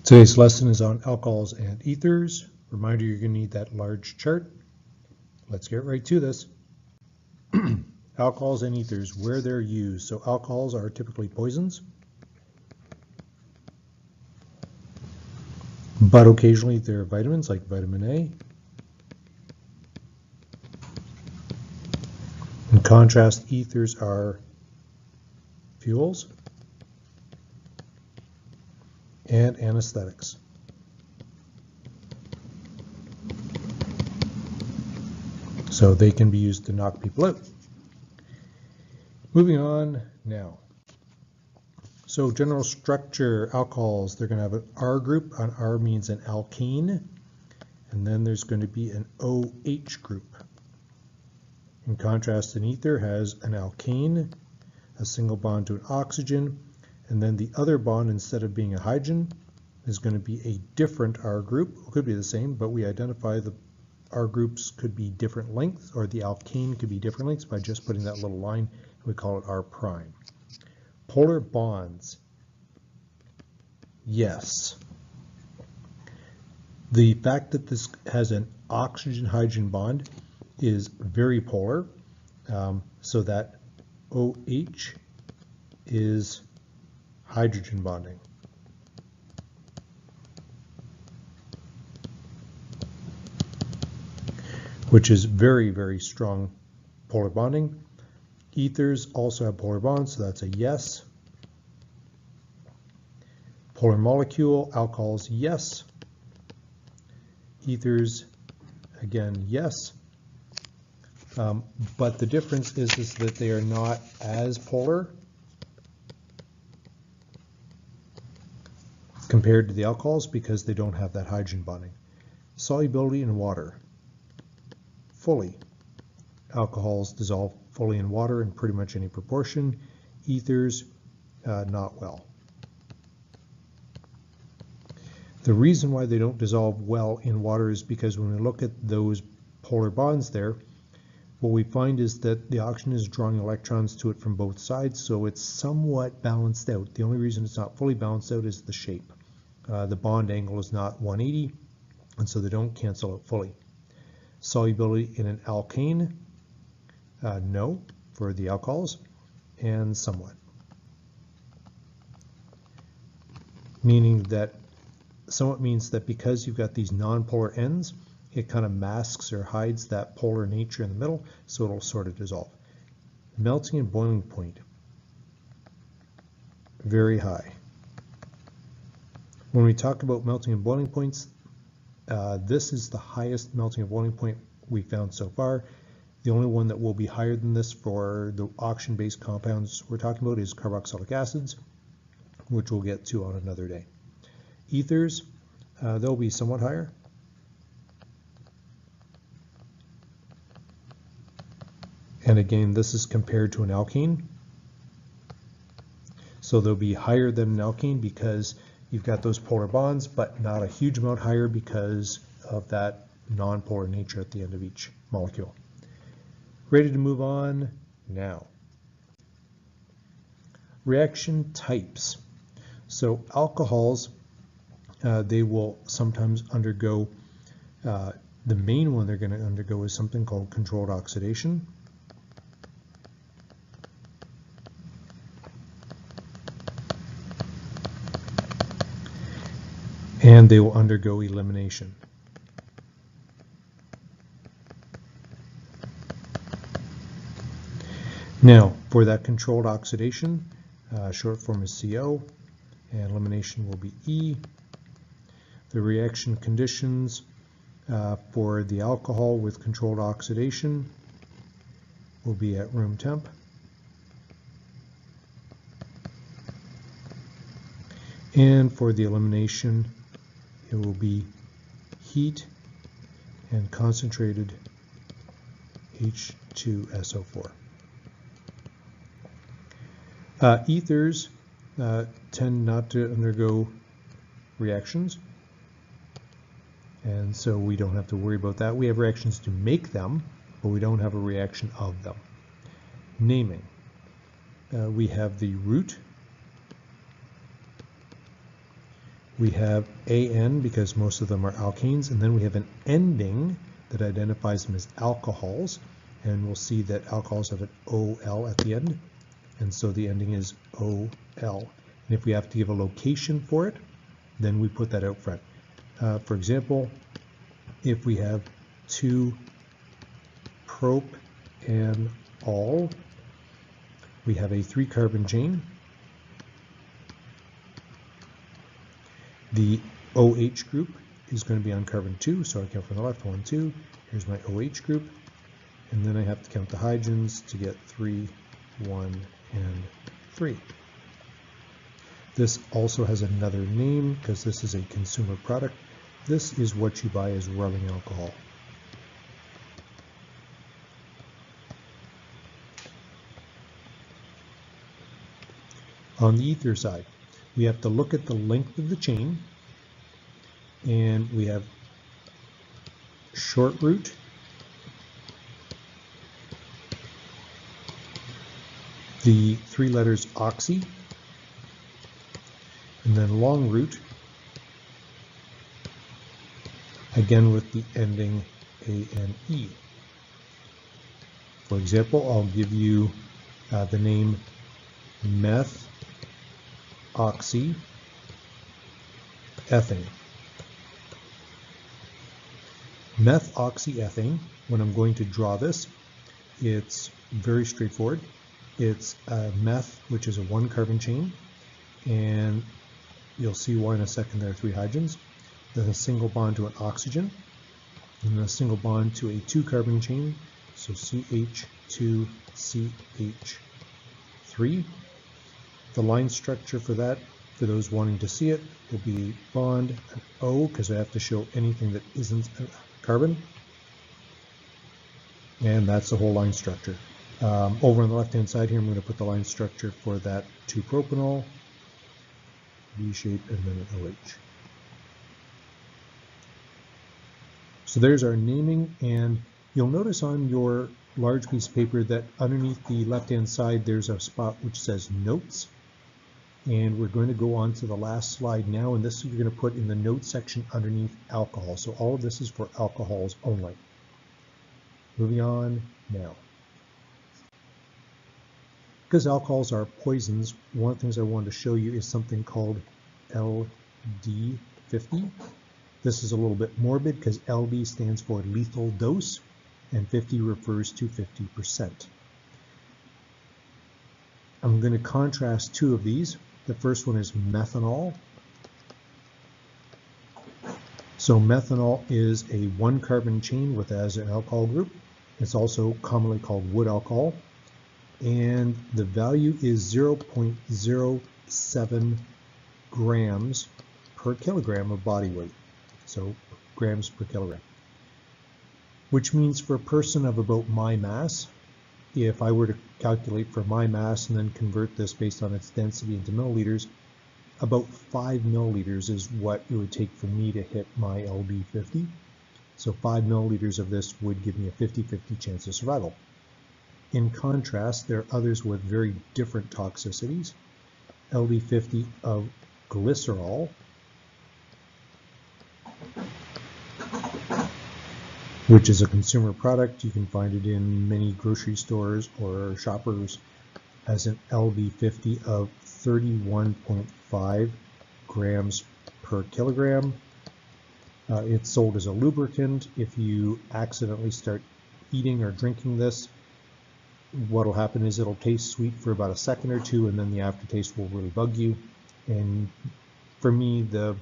Today's lesson is on alcohols and ethers. Reminder, you're going to need that large chart. Let's get right to this. Alcohols and ethers, where they're used. So alcohols are typically poisons, but occasionally they're vitamins like vitamin A. In contrast, ethers are fuels and anesthetics. So they can be used to knock people out. Moving on now. So general structure, alcohols, they're going to have an R group. An R means an alkane. And then there's going to be an OH group. In contrast, an ether has an alkane, a single bond to an oxygen, and then the other bond, instead of being a hydrogen, is going to be a different R group. It could be the same, but we identify the R groups could be different lengths, or the alkane could be different lengths by just putting that little line. We call it R prime. Polar bonds. Yes. The fact that this has an oxygen-hydrogen bond is very polar, so that OH is hydrogen bonding. Which is very, very strong polar bonding. Ethers also have polar bonds, so that's a yes. Polar molecule, alcohols, yes. Ethers, again, yes. But the difference is that they are not as polar compared to the alcohols because they don't have that hydrogen bonding. Solubility in water, fully. Alcohols dissolve fully in water in pretty much any proportion. Ethers, not well. The reason why they don't dissolve well in water is because when we look at those polar bonds there, what we find is that the oxygen is drawing electrons to it from both sides, so it's somewhat balanced out. The only reason it's not fully balanced out is the shape. The bond angle is not 180, and so they don't cancel out fully. Solubility in an alkane, no, for the alcohols, and somewhat. Meaning that, somewhat means that because you've got these non-polar ends, it kind of masks or hides that polar nature in the middle, so it'll sort of dissolve. Melting and boiling point, very high. When we talk about melting and boiling points, this is the highest melting and boiling point we found so far. The only one that will be higher than this for the oxygen-based compounds we're talking about is carboxylic acids, which we'll get to on another day. Ethers, they'll be somewhat higher. And again, this is compared to an alkane. So they'll be higher than an alkane because you've got those polar bonds, but not a huge amount higher because of that non-polar nature at the end of each molecule. Ready to move on now. Reaction types. So alcohols, they will sometimes undergo, the main one they're going to undergo is something called controlled oxidation. And they will undergo elimination. Now, for that controlled oxidation, short form is CO, and elimination will be E. The reaction conditions for the alcohol with controlled oxidation will be at room temp. And for the elimination, it will be heat and concentrated H2SO4. Ethers tend not to undergo reactions, and so we don't have to worry about that. We have reactions to make them, but we don't have a reaction of them. Naming. We have the root, We have AN because most of them are alkanes, and then we have an ending that identifies them as alcohols, and we'll see that alcohols have an OL at the end, and so the ending is OL. And if we have to give a location for it, then we put that out front. For example, if we have 2-propanol, we have a 3-carbon chain. The OH group is going to be on carbon 2, so I count from the left, 1, 2. Here's my OH group, and then I have to count the hydrogens to get 3, 1, and 3. This also has another name because this is a consumer product. This is what you buy as rubbing alcohol. On the ether side, we have to look at the length of the chain, and we have short root, the 3 letters oxy, and then long root, again with the ending ANE. For example, I'll give you the name methoxyethane. Methoxyethane, when I'm going to draw this, it's very straightforward. It's meth, which is a 1-carbon chain, and you'll see why in a second. There are 3 hydrogens, then a single bond to an oxygen, and then a single bond to a 2-carbon chain, so CH2CH3. The line structure for that, for those wanting to see it, will be bond, an O, because I have to show anything that isn't a carbon, and that's the whole line structure. Over on the left-hand side here, I'm going to put the line structure for that 2-propanol, V shape, and then an OH. So there's our naming, and you'll notice on your large piece of paper that underneath the left-hand side there's a spot which says notes, and we're going to go on to the last slide now, and this you're going to put in the notes section underneath alcohol. So all of this is for alcohols only. Moving on now. Because alcohols are poisons, one of the things I wanted to show you is something called LD50. This is a little bit morbid because LD stands for lethal dose, and 50 refers to 50%. I'm going to contrast 2 of these. The first one is methanol. So methanol is a 1-carbon chain with as an alcohol group. It's also commonly called wood alcohol, and the value is 0.07 grams per kilogram of body weight, so grams per kilogram, which means for a person of about my mass, if I were to calculate for my mass and then convert this based on its density into milliliters, about 5 milliliters is what it would take for me to hit my LD50. So 5 milliliters of this would give me a 50-50 chance of survival. In contrast, there are others with very different toxicities. LD50 of glycerol, which is a consumer product. You can find it in many grocery stores or shoppers as an LD50 of 31.5 grams per kilogram. It's sold as a lubricant. If you accidentally start eating or drinking this, what will happen is it'll taste sweet for about a second or 2, and then the aftertaste will really bug you. And for me, the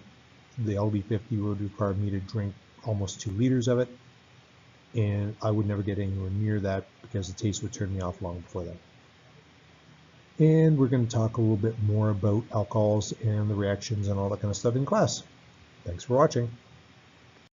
LD50 would require me to drink almost 2 liters of it, and I would never get anywhere near that because the taste would turn me off long before that. And we're going to talk a little bit more about alcohols and the reactions and all that kind of stuff in class. Thanks for watching.